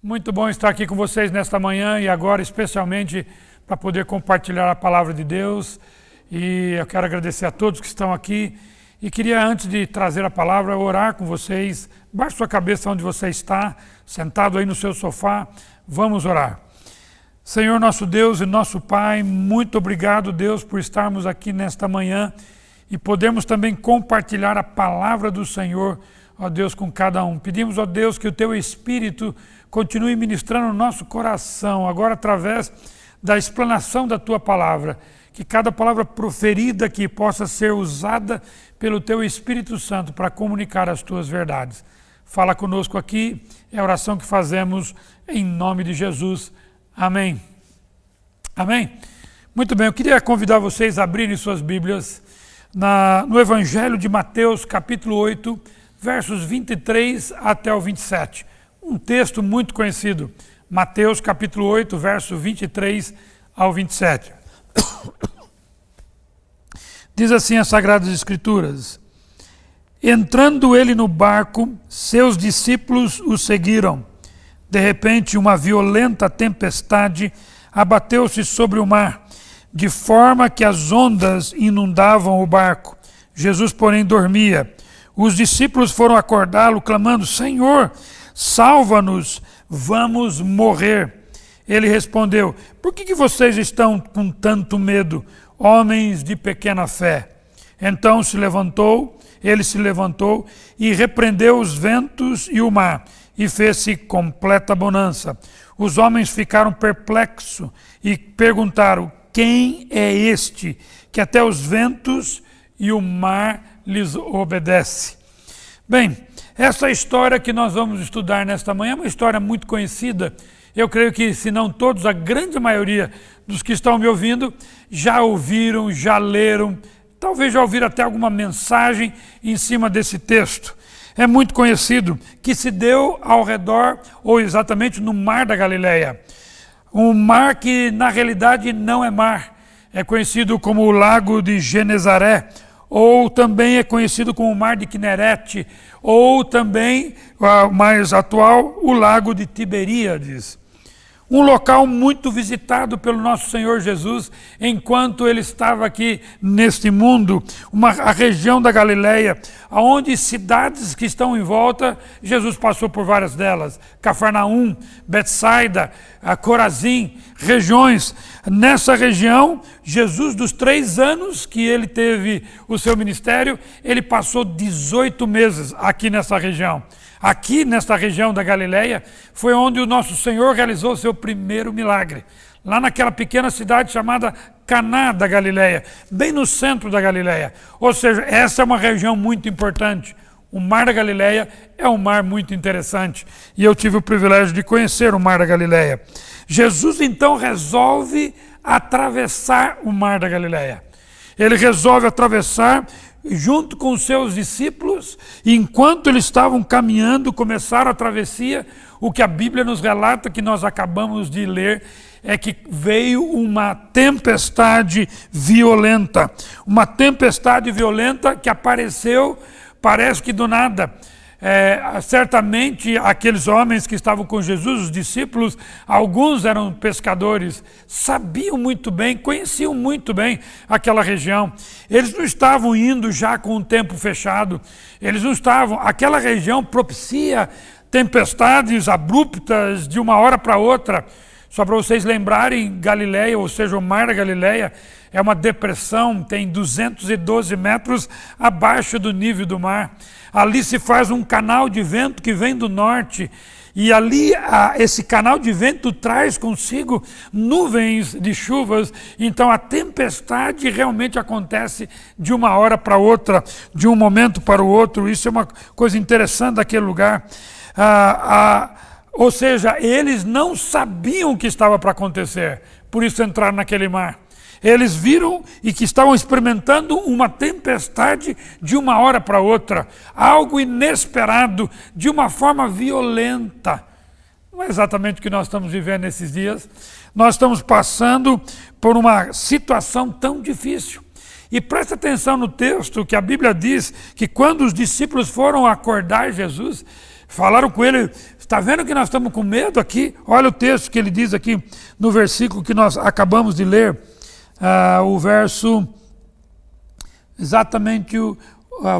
Muito bom estar aqui com vocês nesta manhã e agora especialmente para poder compartilhar a palavra de Deus. E eu quero agradecer a todos que estão aqui e queria, antes de trazer a palavra, orar com vocês. Baixe sua cabeça onde você está, sentado aí no seu sofá. Vamos orar. Senhor nosso Deus e nosso Pai, muito obrigado, Deus, por estarmos aqui nesta manhã e podemos também compartilhar a palavra do Senhor, ó Deus, com cada um. Pedimos, ó Deus, que o Teu Espírito continue ministrando no nosso coração, agora através da explanação da Tua palavra, que cada palavra proferida aqui possa ser usada pelo Teu Espírito Santo para comunicar as Tuas verdades. Fala conosco aqui, é a oração que fazemos em nome de Jesus. Amém. Amém? Muito bem, eu queria convidar vocês a abrirem suas Bíblias no Evangelho de Mateus, capítulo 8, versos 23 até o 27. Um texto muito conhecido, Mateus capítulo 8, verso 23 ao 27. Diz assim as Sagradas Escrituras: entrando ele no barco, seus discípulos o seguiram. De repente, uma violenta tempestade abateu-se sobre o mar, de forma que as ondas inundavam o barco. Jesus, porém, dormia. Os discípulos foram acordá-lo, clamando: Senhor, salva-nos, vamos morrer. Ele respondeu: por que vocês estão com tanto medo, homens de pequena fé? Então ele se levantou e repreendeu os ventos e o mar, e fez-se completa bonança. Os homens ficaram perplexos e perguntaram: quem é este que até os ventos e o mar lhes obedece? Bem, essa história que nós vamos estudar nesta manhã é uma história muito conhecida. Eu creio que, se não todos, a grande maioria dos que estão me ouvindo já ouviram, já leram, talvez já ouviram até alguma mensagem em cima desse texto. É muito conhecido, que se deu ao redor, ou exatamente no Mar da Galileia. Um mar que, na realidade, não é mar. É conhecido como o Lago de Genezaré, ou também é conhecido como o Mar de Quinerete, ou também, mais atual, o Lago de Tiberíades. Um local muito visitado pelo nosso Senhor Jesus enquanto ele estava aqui neste mundo, a região da Galileia, onde cidades que estão em volta, Jesus passou por várias delas, Cafarnaum, Betsaida, Corazim, regiões. Nessa região, Jesus, dos 3 anos que ele teve o seu ministério, ele passou 18 meses aqui nessa região. Aqui, nesta região da Galileia, foi onde o nosso Senhor realizou o seu primeiro milagre. Lá naquela pequena cidade chamada Caná da Galileia, bem no centro da Galileia. Ou seja, essa é uma região muito importante. O Mar da Galileia é um mar muito interessante. E eu tive o privilégio de conhecer o Mar da Galileia. Jesus, então, resolve atravessar o Mar da Galileia. Ele resolve atravessar junto com os seus discípulos, e enquanto eles estavam caminhando, começaram a travessia. O que a Bíblia nos relata, que nós acabamos de ler, é que veio uma tempestade violenta. Uma tempestade violenta que apareceu, parece que do nada. Certamente aqueles homens que estavam com Jesus, os discípulos, alguns eram pescadores, sabiam muito bem, conheciam muito bem aquela região. Eles não estavam indo já com o tempo fechado, eles não estavam, aquela região propicia tempestades abruptas de uma hora para outra. Só para vocês lembrarem, Galileia, ou seja, o Mar da Galileia, é uma depressão, tem 212 metros abaixo do nível do mar. Ali se faz um canal de vento que vem do norte, e ali esse canal de vento traz consigo nuvens de chuvas. Então a tempestade realmente acontece de uma hora para outra, de um momento para o outro. Isso é uma coisa interessante daquele lugar. Ou seja, eles não sabiam o que estava para acontecer, por isso entraram naquele mar. Eles viram e que estavam experimentando uma tempestade de uma hora para outra, algo inesperado, de uma forma violenta. Não é exatamente o que nós estamos vivendo nesses dias. Nós estamos passando por uma situação tão difícil. E presta atenção no texto, que a Bíblia diz que quando os discípulos foram acordar Jesus, falaram com ele: Está vendo que nós estamos com medo aqui? Olha o texto que ele diz aqui no versículo que nós acabamos de ler, o verso, exatamente,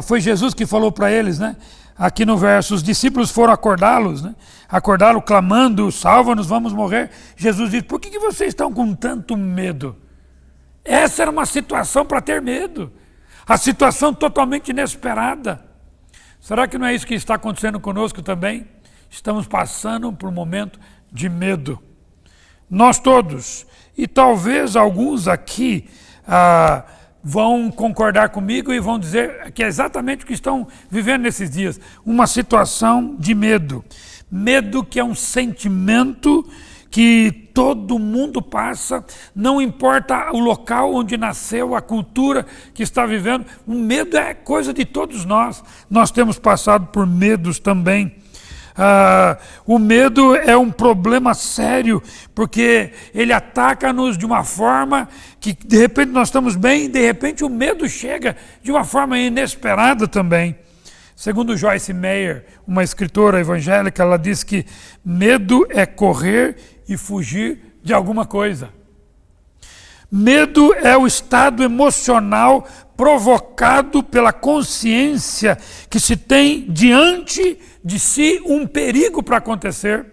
foi Jesus que falou para eles, né? Aqui no verso, os discípulos foram acordá-los, né? Acordá-lo clamando, salva-nos, vamos morrer. Jesus disse, por que vocês estão com tanto medo? Essa era uma situação para ter medo, a situação totalmente inesperada. Será que não é isso que está acontecendo conosco também? Estamos passando por um momento de medo. Nós todos, e talvez alguns aqui vão concordar comigo e vão dizer que é exatamente o que estão vivendo nesses dias. Uma situação de medo. Medo que é um sentimento que todo mundo passa, não importa o local onde nasceu, a cultura que está vivendo. O medo é coisa de todos nós. Nós temos passado por medos também. O medo é um problema sério, porque ele ataca-nos de uma forma que de repente nós estamos bem, e de repente o medo chega de uma forma inesperada também. Segundo Joyce Meyer, uma escritora evangélica, ela diz que medo é correr e fugir de alguma coisa. Medo é o estado emocional provocado pela consciência que se tem diante de si um perigo para acontecer.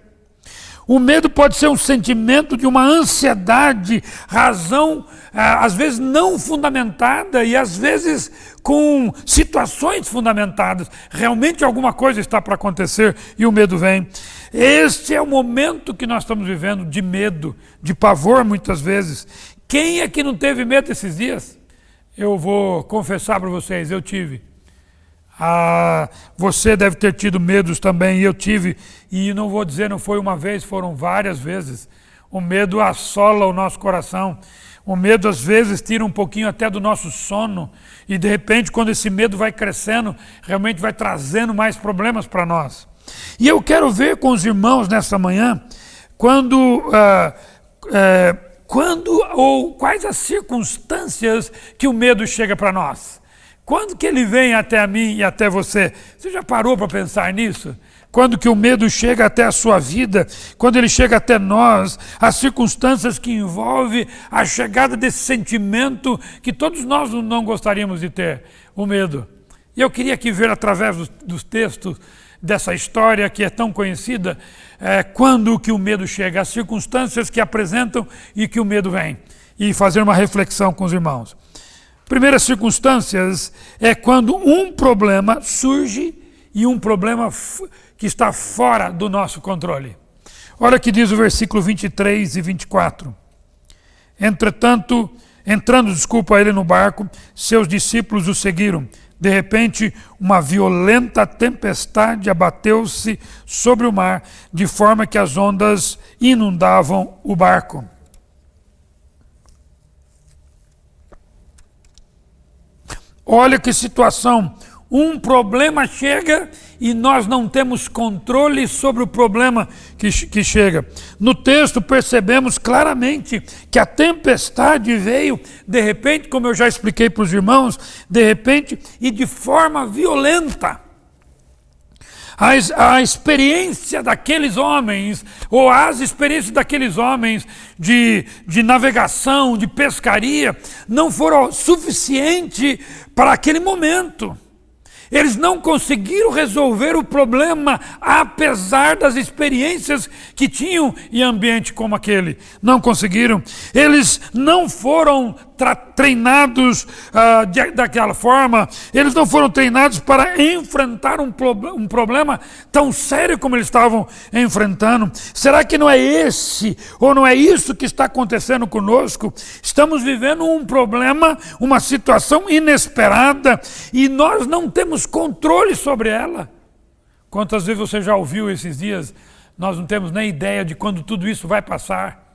O medo pode ser um sentimento de uma ansiedade, razão, às vezes não fundamentada e às vezes com situações fundamentadas. Realmente alguma coisa está para acontecer e o medo vem. Este é o momento que nós estamos vivendo de medo, de pavor muitas vezes. Quem é que não teve medo esses dias? Eu vou confessar para vocês, eu tive. Você deve ter tido medos também, e eu tive, e não vou dizer não foi uma vez, foram várias vezes. O medo assola o nosso coração, o medo às vezes tira um pouquinho até do nosso sono, e de repente quando esse medo vai crescendo, realmente vai trazendo mais problemas para nós. E eu quero ver com os irmãos nessa manhã, quando ou quais as circunstâncias que o medo chega para nós. Quando que ele vem até a mim e até você? Você já parou para pensar nisso? Quando que o medo chega até a sua vida, quando ele chega até nós, as circunstâncias que envolvem a chegada desse sentimento que todos nós não gostaríamos de ter, o medo. E eu queria aqui ver através dos textos dessa história que é tão conhecida, quando que o medo chega, as circunstâncias que apresentam e que o medo vem. E fazer uma reflexão com os irmãos. Primeiras circunstâncias é quando um problema surge e um problema que está fora do nosso controle. Olha o que diz o versículo 23 e 24. Entrando ele no barco, seus discípulos o seguiram. De repente, uma violenta tempestade abateu-se sobre o mar, de forma que as ondas inundavam o barco. Olha que situação, um problema chega e nós não temos controle sobre o problema que chega. No texto percebemos claramente que a tempestade veio de repente, como eu já expliquei para os irmãos, de repente e de forma violenta. A experiência daqueles homens, ou as experiências daqueles homens de navegação, de pescaria, não foram suficientes para aquele momento. Eles não conseguiram resolver o problema, apesar das experiências que tinham em ambiente como aquele. Não conseguiram. Eles não foram treinados daquela forma. Eles não foram treinados para enfrentar um problema tão sério como eles estavam enfrentando. Será que não é esse, ou não é isso que está acontecendo conosco? Estamos vivendo um problema, uma situação inesperada, e nós não temos controle sobre ela. Quantas vezes você já ouviu esses dias, nós não temos nem ideia de quando tudo isso vai passar.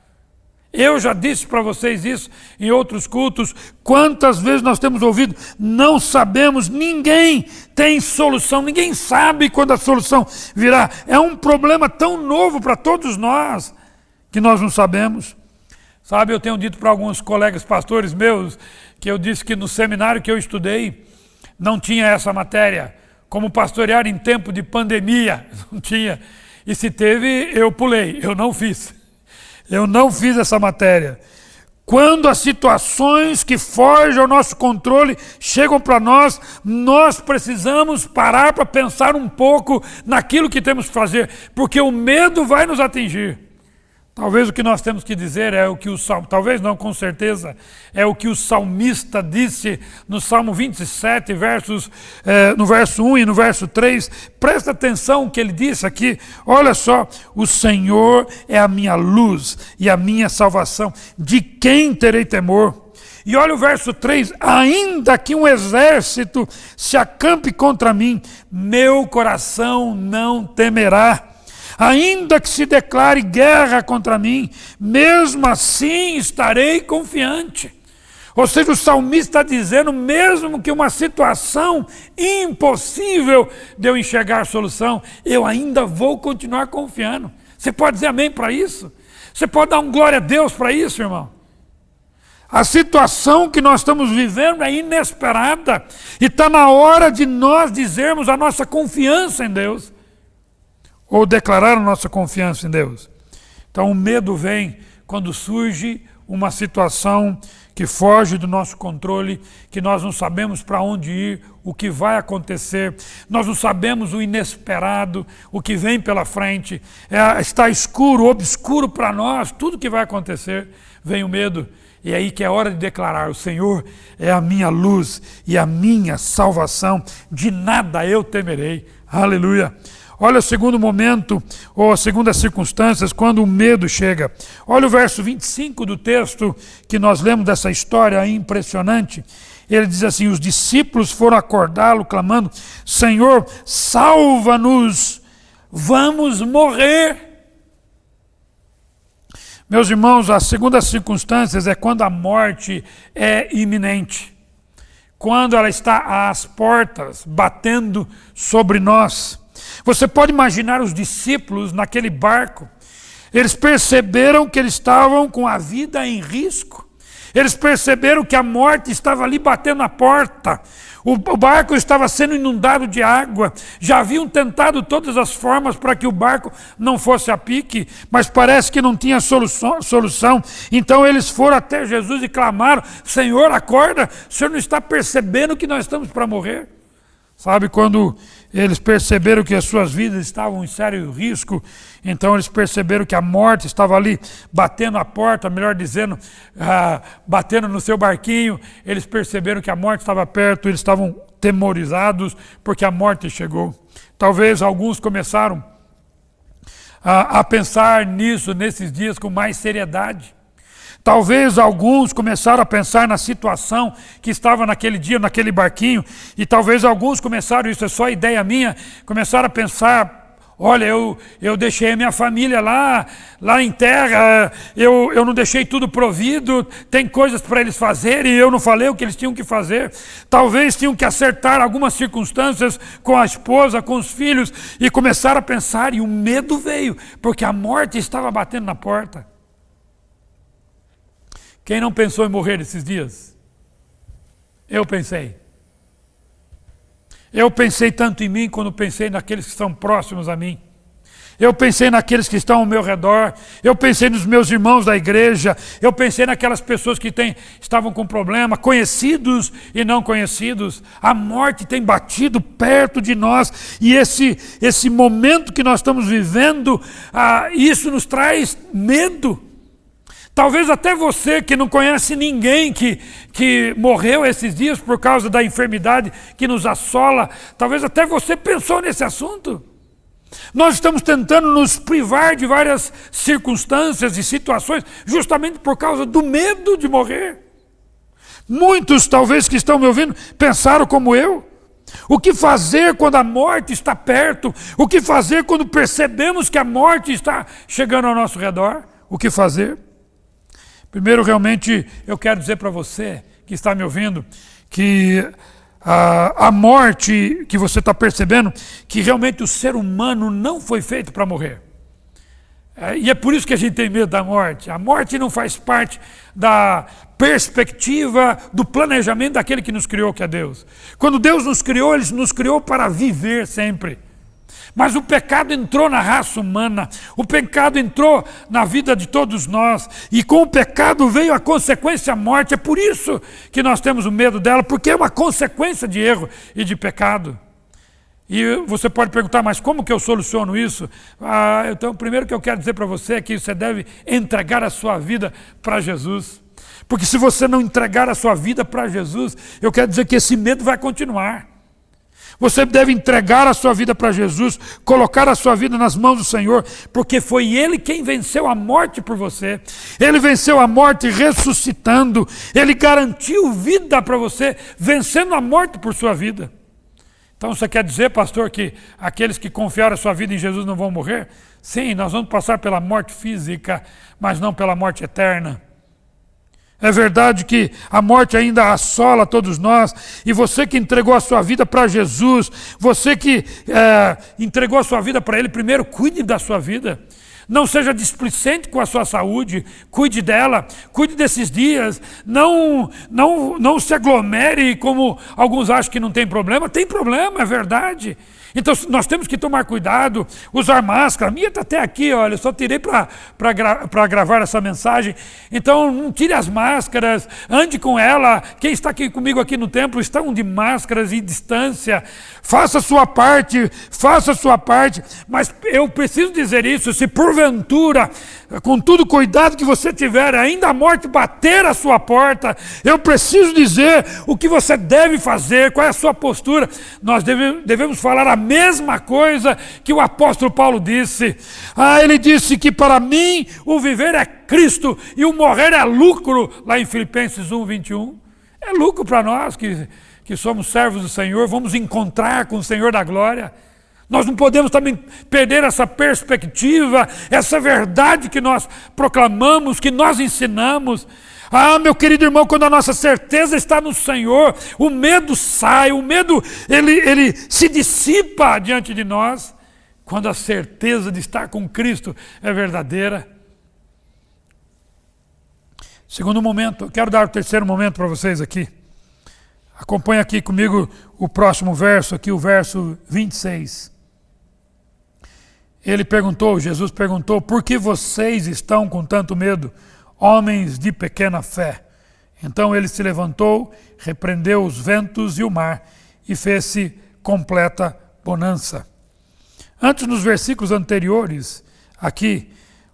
Eu já disse para vocês isso em outros cultos, quantas vezes nós temos ouvido, não sabemos, ninguém tem solução, ninguém sabe quando a solução virá. É um problema tão novo para todos nós, que nós não sabemos. Sabe, eu tenho dito para alguns colegas pastores meus, que eu disse que no seminário que eu estudei, não tinha essa matéria, como pastorear em tempo de pandemia, não tinha. E se teve, eu pulei, eu não fiz. Eu não fiz essa matéria. Quando as situações que fogem ao nosso controle chegam para nós, nós precisamos parar para pensar um pouco naquilo que temos que fazer, porque o medo vai nos atingir. Talvez o que nós temos que dizer é o que o Salmo, talvez não, com certeza, é o que o salmista disse no Salmo 27, no verso 1 e no verso 3. Presta atenção o que ele disse aqui. Olha só, o Senhor é a minha luz e a minha salvação. De quem terei temor? E olha o verso 3, ainda que um exército se acampe contra mim, meu coração não temerá. Ainda que se declare guerra contra mim, mesmo assim estarei confiante. Ou seja, o salmista está dizendo, mesmo que uma situação impossível de eu enxergar a solução, eu ainda vou continuar confiando. Você pode dizer amém para isso? Você pode dar um glória a Deus para isso, irmão? A situação que nós estamos vivendo é inesperada e está na hora de nós dizermos a nossa confiança em Deus. Ou declarar a nossa confiança em Deus. Então o medo vem quando surge uma situação que foge do nosso controle, que nós não sabemos para onde ir, o que vai acontecer, nós não sabemos o inesperado, o que vem pela frente, está escuro, obscuro para nós, tudo que vai acontecer, vem o medo. E é aí que é hora de declarar, o Senhor é a minha luz e a minha salvação, de nada eu temerei. Aleluia! Olha o segundo momento, ou as segundas circunstâncias, quando o medo chega. Olha o verso 25 do texto que nós lemos dessa história impressionante. Ele diz assim, os discípulos foram acordá-lo, clamando, Senhor, salva-nos, vamos morrer. Meus irmãos, as segundas circunstâncias é quando a morte é iminente. Quando ela está às portas, batendo sobre nós. Você pode imaginar os discípulos naquele barco. Eles perceberam que eles estavam com a vida em risco. Eles perceberam que a morte estava ali batendo na porta. O barco estava sendo inundado de água. Já haviam tentado todas as formas para que o barco não fosse a pique, mas parece que não tinha solução. Então eles foram até Jesus e clamaram, Senhor, acorda, o Senhor não está percebendo que nós estamos para morrer? Sabe, quando eles perceberam que as suas vidas estavam em sério risco, então eles perceberam que a morte estava ali batendo a porta, melhor dizendo, batendo no seu barquinho, eles perceberam que a morte estava perto, eles estavam temorizados porque a morte chegou. Talvez alguns começaram a pensar nisso nesses dias com mais seriedade. Talvez alguns começaram a pensar na situação que estava naquele dia, naquele barquinho, e talvez alguns começaram, isso é só ideia minha, começaram a pensar, olha, eu deixei a minha família lá em terra, eu não deixei tudo provido, tem coisas para eles fazerem e eu não falei o que eles tinham que fazer. Talvez tinham que acertar algumas circunstâncias com a esposa, com os filhos, e começaram a pensar, e o medo veio, porque a morte estava batendo na porta. Quem não pensou em morrer esses dias? Eu pensei. Eu pensei tanto em mim quando pensei naqueles que estão próximos a mim. Eu pensei naqueles que estão ao meu redor. Eu pensei nos meus irmãos da igreja. Eu pensei naquelas pessoas que estavam com problema, conhecidos e não conhecidos. A morte tem batido perto de nós. E esse momento que nós estamos vivendo, isso nos traz medo. Talvez até você que não conhece ninguém que morreu esses dias por causa da enfermidade que nos assola, talvez até você pensou nesse assunto. Nós estamos tentando nos privar de várias circunstâncias e situações justamente por causa do medo de morrer. Muitos, talvez, que estão me ouvindo, pensaram como eu. O que fazer quando a morte está perto? O que fazer quando percebemos que a morte está chegando ao nosso redor? O que fazer? Primeiro, realmente, eu quero dizer para você que está me ouvindo, que a morte que você está percebendo, que realmente o ser humano não foi feito para morrer. E é por isso que a gente tem medo da morte. A morte não faz parte da perspectiva, do planejamento daquele que nos criou, que é Deus. Quando Deus nos criou, Ele nos criou para viver sempre. Mas o pecado entrou na raça humana, o pecado entrou na vida de todos nós, e com o pecado veio a consequência a morte. É por isso que nós temos o medo dela, porque é uma consequência de erro e de pecado. E você pode perguntar, mas como que eu soluciono isso? Então, o primeiro que eu quero dizer para você é que você deve entregar a sua vida para Jesus. Porque se você não entregar a sua vida para Jesus, eu quero dizer que esse medo vai continuar. Você deve entregar a sua vida para Jesus, colocar a sua vida nas mãos do Senhor, porque foi Ele quem venceu a morte por você. Ele venceu a morte ressuscitando, Ele garantiu vida para você, vencendo a morte por sua vida. Então você quer dizer, pastor, que aqueles que confiaram a sua vida em Jesus não vão morrer? Sim, nós vamos passar pela morte física, mas não pela morte eterna. É verdade que a morte ainda assola todos nós, e você que entregou a sua vida para Jesus, você que entregou a sua vida para Ele, primeiro cuide da sua vida. Não seja displicente com a sua saúde, cuide dela, cuide desses dias, não se aglomere como alguns acham que não tem problema, é verdade. Então nós temos que tomar cuidado, usar máscara. A minha está até aqui, olha, eu só tirei para gravar essa mensagem. Então não tire as máscaras, ande com ela. Quem está aqui comigo aqui no templo estão de máscaras e distância. Faça a sua parte, mas eu preciso dizer isso, se porventura, com todo cuidado que você tiver, ainda a morte bater a sua porta, eu preciso dizer o que você deve fazer, qual é a sua postura. Nós devemos falar a mesma coisa que o apóstolo Paulo disse. Ele disse que para mim o viver é Cristo e o morrer é lucro, lá em Filipenses 1:21. É lucro para nós que somos servos do Senhor, vamos encontrar com o Senhor da glória. Nós não podemos também perder essa perspectiva, essa verdade que nós proclamamos, que nós ensinamos. Meu querido irmão, quando a nossa certeza está no Senhor, o medo sai, o medo ele se dissipa diante de nós, quando a certeza de estar com Cristo é verdadeira. Segundo momento, eu quero dar o terceiro momento para vocês aqui. Acompanhe aqui comigo o próximo verso, aqui o verso 26. Jesus perguntou, por que vocês estão com tanto medo, homens de pequena fé? Então ele se levantou, repreendeu os ventos e o mar, e fez-se completa bonança. Antes, nos versículos anteriores, aqui,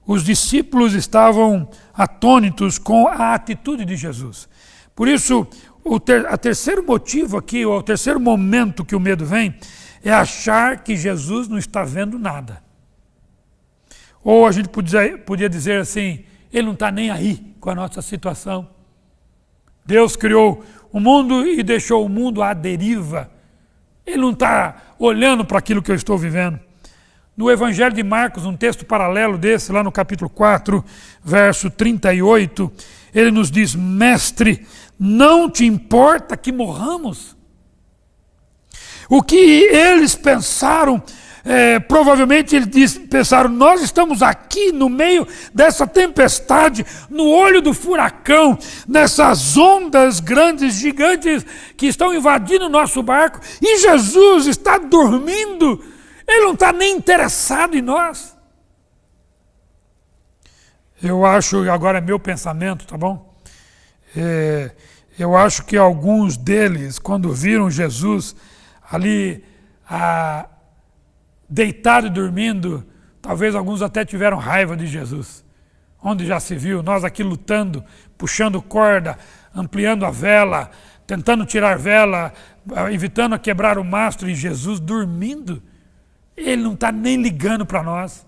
os discípulos estavam atônitos com a atitude de Jesus. Por isso, o terceiro motivo aqui, ou o terceiro momento que o medo vem, é achar que Jesus não está vendo nada. Ou a gente podia dizer assim, Ele não está nem aí com a nossa situação. Deus criou o mundo e deixou o mundo à deriva. Ele não está olhando para aquilo que eu estou vivendo. No Evangelho de Marcos, um texto paralelo desse, lá no capítulo 4, verso 38, ele nos diz, mestre, não te importa que morramos? O que eles pensaram, provavelmente eles pensaram, nós estamos aqui no meio dessa tempestade, no olho do furacão, nessas ondas grandes, gigantes, que estão invadindo o nosso barco, e Jesus está dormindo, Ele não está nem interessado em nós. Eu acho, agora é meu pensamento, tá bom? Eu acho que alguns deles, quando viram Jesus ali deitado e dormindo, talvez alguns até tiveram raiva de Jesus. Onde já se viu, nós aqui lutando, puxando corda, ampliando a vela, tentando tirar vela, evitando a quebrar o mastro, e Jesus dormindo. Ele não está nem ligando para nós.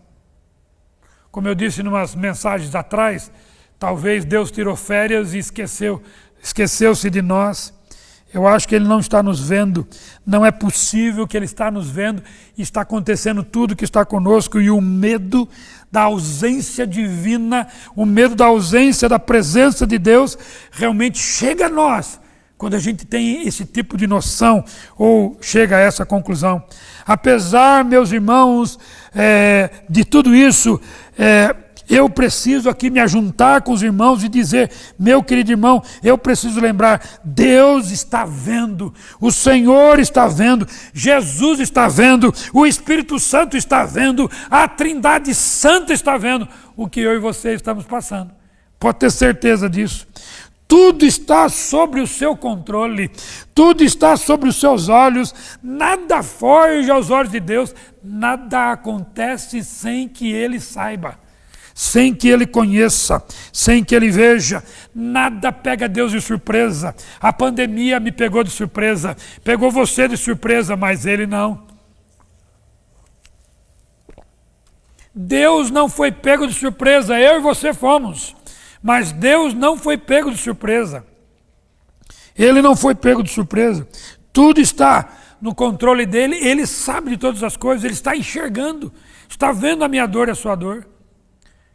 Como eu disse em umas mensagens atrás, talvez Deus tirou férias e esqueceu-se de nós. Eu acho que Ele não está nos vendo. Não é possível que Ele está nos vendo e está acontecendo tudo que está conosco, e o medo da ausência divina, o medo da ausência da presença de Deus realmente chega a nós quando a gente tem esse tipo de noção ou chega a essa conclusão. Apesar, meus irmãos, de tudo isso, Eu preciso aqui me ajuntar com os irmãos e dizer, meu querido irmão, eu preciso lembrar, Deus está vendo, o Senhor está vendo, Jesus está vendo, o Espírito Santo está vendo, a Trindade Santa está vendo o que eu e você estamos passando. Pode ter certeza disso. Tudo está sobre o seu controle, tudo está sobre os seus olhos, nada foge aos olhos de Deus, nada acontece sem que Ele saiba, sem que Ele conheça, sem que Ele veja, nada pega Deus de surpresa. A pandemia me pegou de surpresa, pegou você de surpresa, mas Ele não. Deus não foi pego de surpresa, eu e você fomos. Mas Deus não foi pego de surpresa. Ele não foi pego de surpresa. Tudo está no controle dele, ele sabe de todas as coisas, ele está enxergando, está vendo a minha dor e a sua dor.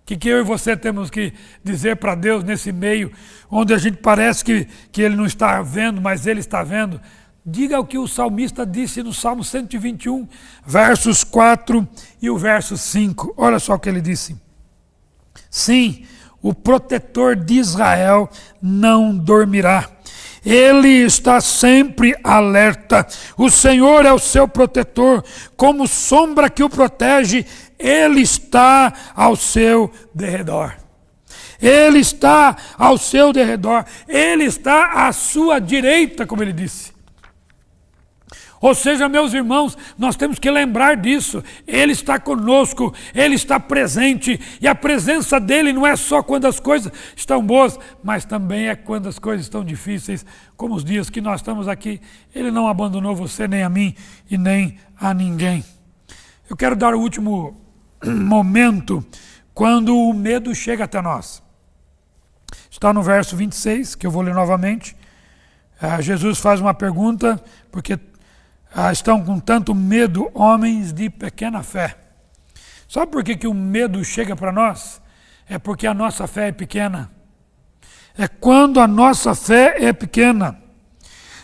O que eu e você temos que dizer para Deus nesse meio, onde a gente parece que ele não está vendo, mas ele está vendo? Diga o que o salmista disse no Salmo 121, versos 4 e o verso 5. Olha só o que ele disse. Sim, o protetor de Israel não dormirá. Ele está sempre alerta. O Senhor é o seu protetor. Como sombra que o protege, Ele está ao seu derredor. Ele está ao seu derredor. Ele está à sua direita, como ele disse. Ou seja, meus irmãos, nós temos que lembrar disso. Ele está conosco, Ele está presente. E a presença dEle não é só quando as coisas estão boas, mas também é quando as coisas estão difíceis, como os dias que nós estamos aqui. Ele não abandonou você, nem a mim e nem a ninguém. Eu quero dar o último momento quando o medo chega até nós. Está no verso 26, que eu vou ler novamente. Jesus faz uma pergunta, porque estão com tanto medo homens de pequena fé. Sabe por que o medo chega para nós? É porque a nossa fé é pequena. É quando a nossa fé é pequena.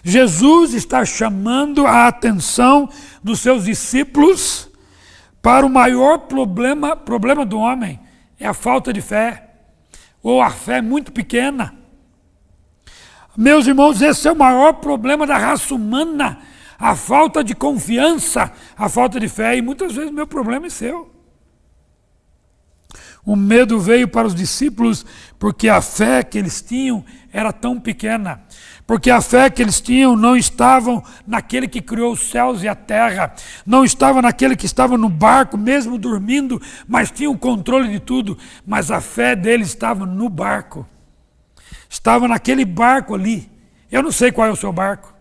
Jesus está chamando a atenção dos seus discípulos para o maior problema do homem, é a falta de fé, ou a fé muito pequena. Meus irmãos, esse é o maior problema da raça humana, a falta de confiança, a falta de fé, e muitas vezes meu problema é seu. O medo veio para os discípulos porque a fé que eles tinham era tão pequena. Porque a fé que eles tinham não estava naquele que criou os céus e a terra, não estava naquele que estava no barco, mesmo dormindo, mas tinha o controle de tudo. Mas a fé deles estava no barco, estava naquele barco ali. Eu não sei qual é o seu barco,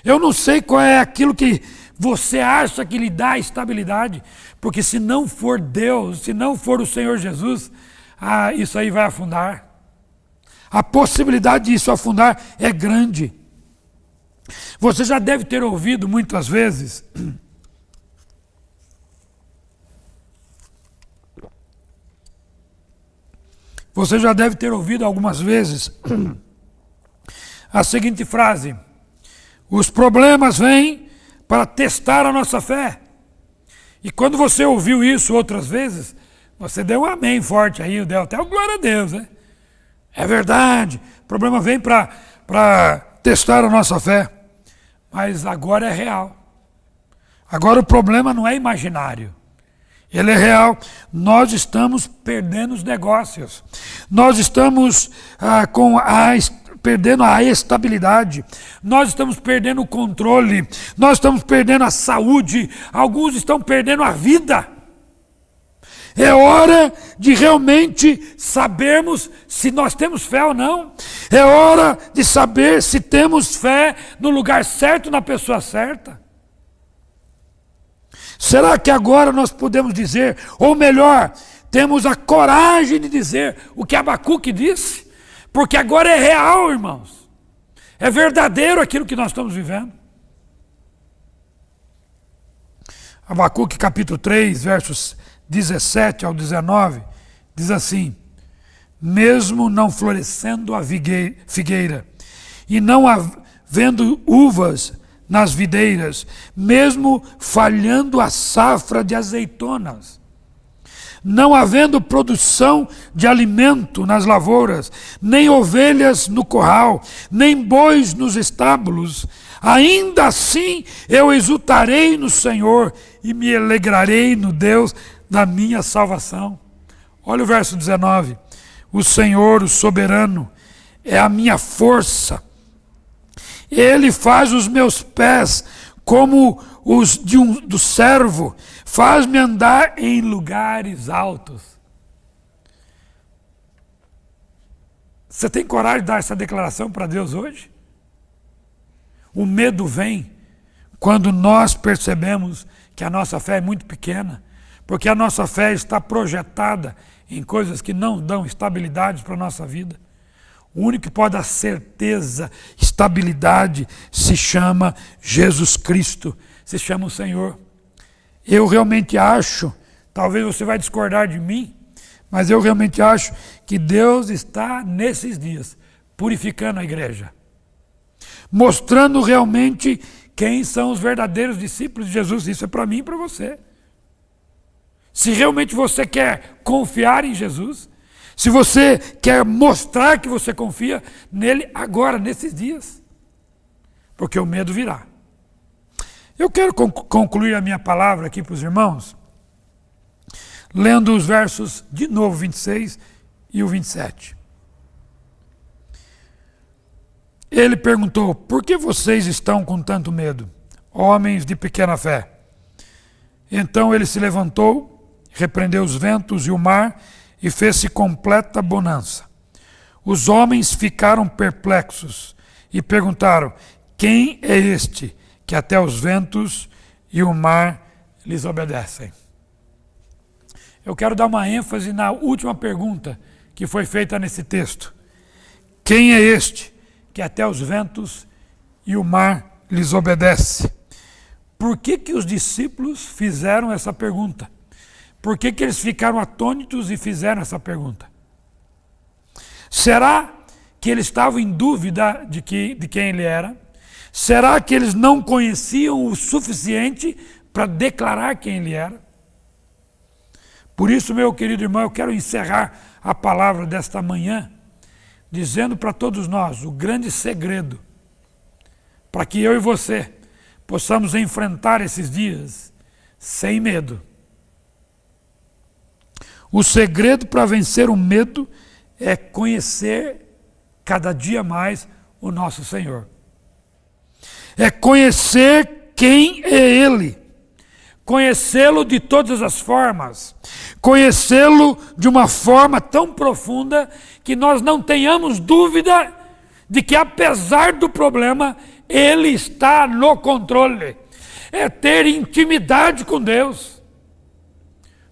eu não sei qual é aquilo que você acha que lhe dá estabilidade, porque se não for Deus, se não for o Senhor Jesus, isso aí vai afundar. A possibilidade disso afundar é grande. Você já deve ter ouvido muitas vezes algumas vezes a seguinte frase: os problemas vêm para testar a nossa fé. E quando você ouviu isso outras vezes, você deu um amém forte aí, deu até um glória a Deus, né? É verdade, o problema vem para testar a nossa fé, mas agora é real. Agora o problema não é imaginário, ele é real. Nós estamos perdendo os negócios, nós estamos perdendo a estabilidade, nós estamos perdendo o controle, nós estamos perdendo a saúde, alguns estão perdendo a vida. É hora de realmente sabermos se nós temos fé ou não. É hora de saber se temos fé no lugar certo, na pessoa certa. Será que agora nós podemos dizer, ou melhor, temos a coragem de dizer o que Abacuque disse? Porque agora é real, irmãos. É verdadeiro aquilo que nós estamos vivendo. Abacuque capítulo 3, versos 17 ao 19, diz assim: mesmo não florescendo a figueira, e não havendo uvas nas videiras, mesmo falhando a safra de azeitonas, não havendo produção de alimento nas lavouras, nem ovelhas no curral, nem bois nos estábulos, ainda assim eu exultarei no Senhor e me alegrarei no Deus da minha salvação. Olha o verso 19. O Senhor, o soberano, é a minha força. Ele faz os meus pés como os do servo, faz-me andar em lugares altos. Você tem coragem de dar essa declaração para Deus hoje? O medo vem quando nós percebemos que a nossa fé é muito pequena, porque a nossa fé está projetada em coisas que não dão estabilidade para a nossa vida. O único que pode dar certeza, estabilidade, se chama Jesus Cristo, se chama o Senhor. Eu realmente acho, talvez você vai discordar de mim, mas eu realmente acho que Deus está nesses dias purificando a igreja, mostrando realmente quem são os verdadeiros discípulos de Jesus. Isso é para mim e para você. Se realmente você quer confiar em Jesus, se você quer mostrar que você confia nele agora, nesses dias, porque o medo virá. Eu quero concluir a minha palavra aqui para os irmãos, lendo os versos de novo, 26 e o 27. Ele perguntou: por que vocês estão com tanto medo, homens de pequena fé? Então ele se levantou, repreendeu os ventos e o mar, e fez-se completa bonança. Os homens ficaram perplexos e perguntaram: quem é este que até os ventos e o mar lhes obedecem? Eu quero dar uma ênfase na última pergunta que foi feita nesse texto. Quem é este que até os ventos e o mar lhes obedece? Por que os discípulos fizeram essa pergunta? Por que eles ficaram atônitos e fizeram essa pergunta? Será que eles estavam em dúvida de quem ele era? Será que eles não conheciam o suficiente para declarar quem ele era? Por isso, meu querido irmão, eu quero encerrar a palavra desta manhã dizendo para todos nós o grande segredo para que eu e você possamos enfrentar esses dias sem medo. O segredo para vencer o medo é conhecer cada dia mais o nosso Senhor. É conhecer quem é Ele. Conhecê-lo de todas as formas. Conhecê-lo de uma forma tão profunda que nós não tenhamos dúvida de que, apesar do problema, Ele está no controle. É ter intimidade com Deus.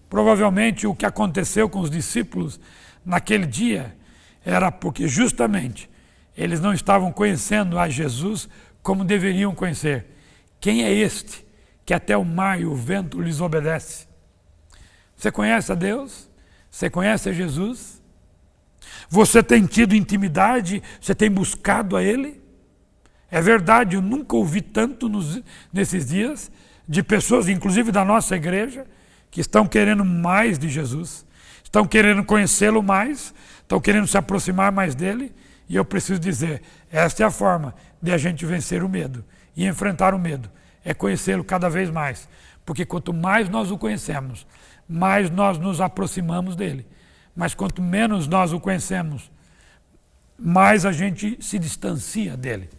Provavelmente o que aconteceu com os discípulos naquele dia era porque justamente eles não estavam conhecendo a Jesus como deveriam conhecer. Quem é este que até o mar e o vento lhes obedece? Você conhece a Deus? Você conhece a Jesus? Você tem tido intimidade? Você tem buscado a Ele? É verdade, eu nunca ouvi tanto nesses dias de pessoas, inclusive da nossa igreja, que estão querendo mais de Jesus, estão querendo conhecê-lo mais, estão querendo se aproximar mais dele, e eu preciso dizer, esta é a forma de a gente vencer o medo e enfrentar o medo, é conhecê-lo cada vez mais, porque quanto mais nós o conhecemos, mais nós nos aproximamos dele, mas quanto menos nós o conhecemos, mais a gente se distancia dele.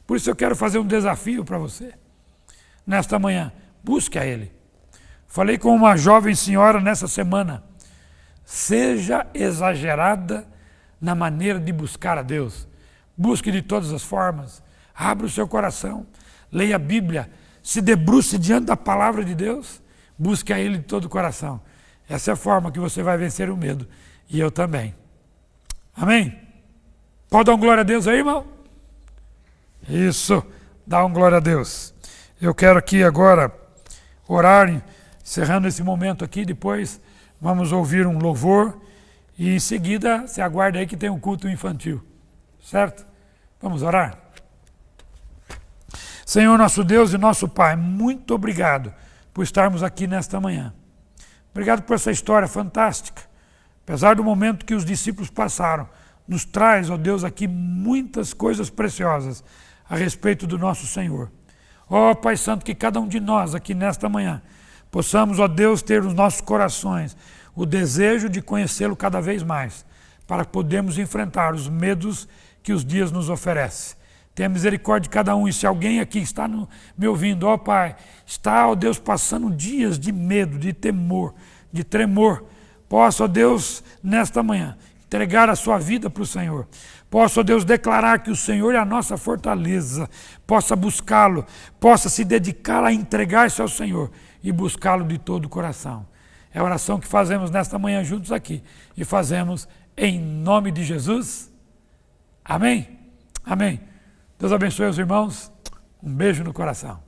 Por isso eu quero fazer um desafio para você, nesta manhã, busque a ele. Falei com uma jovem senhora nessa semana, seja exagerada na maneira de buscar a Deus. Busque de todas as formas, abra o seu coração, leia a Bíblia, se debruce diante da palavra de Deus, busque a Ele de todo o coração. Essa é a forma que você vai vencer o medo, e eu também. Amém? Pode dar um glória a Deus aí, irmão? Isso, dá um glória a Deus. Eu quero aqui agora orar, encerrando esse momento aqui, depois vamos ouvir um louvor e em seguida se aguarda aí que tem um culto infantil, certo? Vamos orar? Senhor nosso Deus e nosso Pai, muito obrigado por estarmos aqui nesta manhã. Obrigado por essa história fantástica. Apesar do momento que os discípulos passaram, nos traz, ó Deus, aqui muitas coisas preciosas a respeito do nosso Senhor. Ó Pai Santo, que cada um de nós aqui nesta manhã possamos, ó Deus, ter nos nossos corações o desejo de conhecê-lo cada vez mais, para podermos enfrentar os medos que os dias nos oferecem. Tenha misericórdia de cada um, e se alguém aqui está me ouvindo, ó Pai, está, ó Deus, passando dias de medo, de temor, de tremor, possa, ó Deus, nesta manhã, entregar a sua vida para o Senhor. Possa, ó Deus, declarar que o Senhor é a nossa fortaleza, possa buscá-lo, possa se dedicar a entregar-se ao Senhor e buscá-lo de todo o coração. É a oração que fazemos nesta manhã juntos aqui e fazemos em nome de Jesus. Amém? Amém. Deus abençoe os irmãos. Um beijo no coração.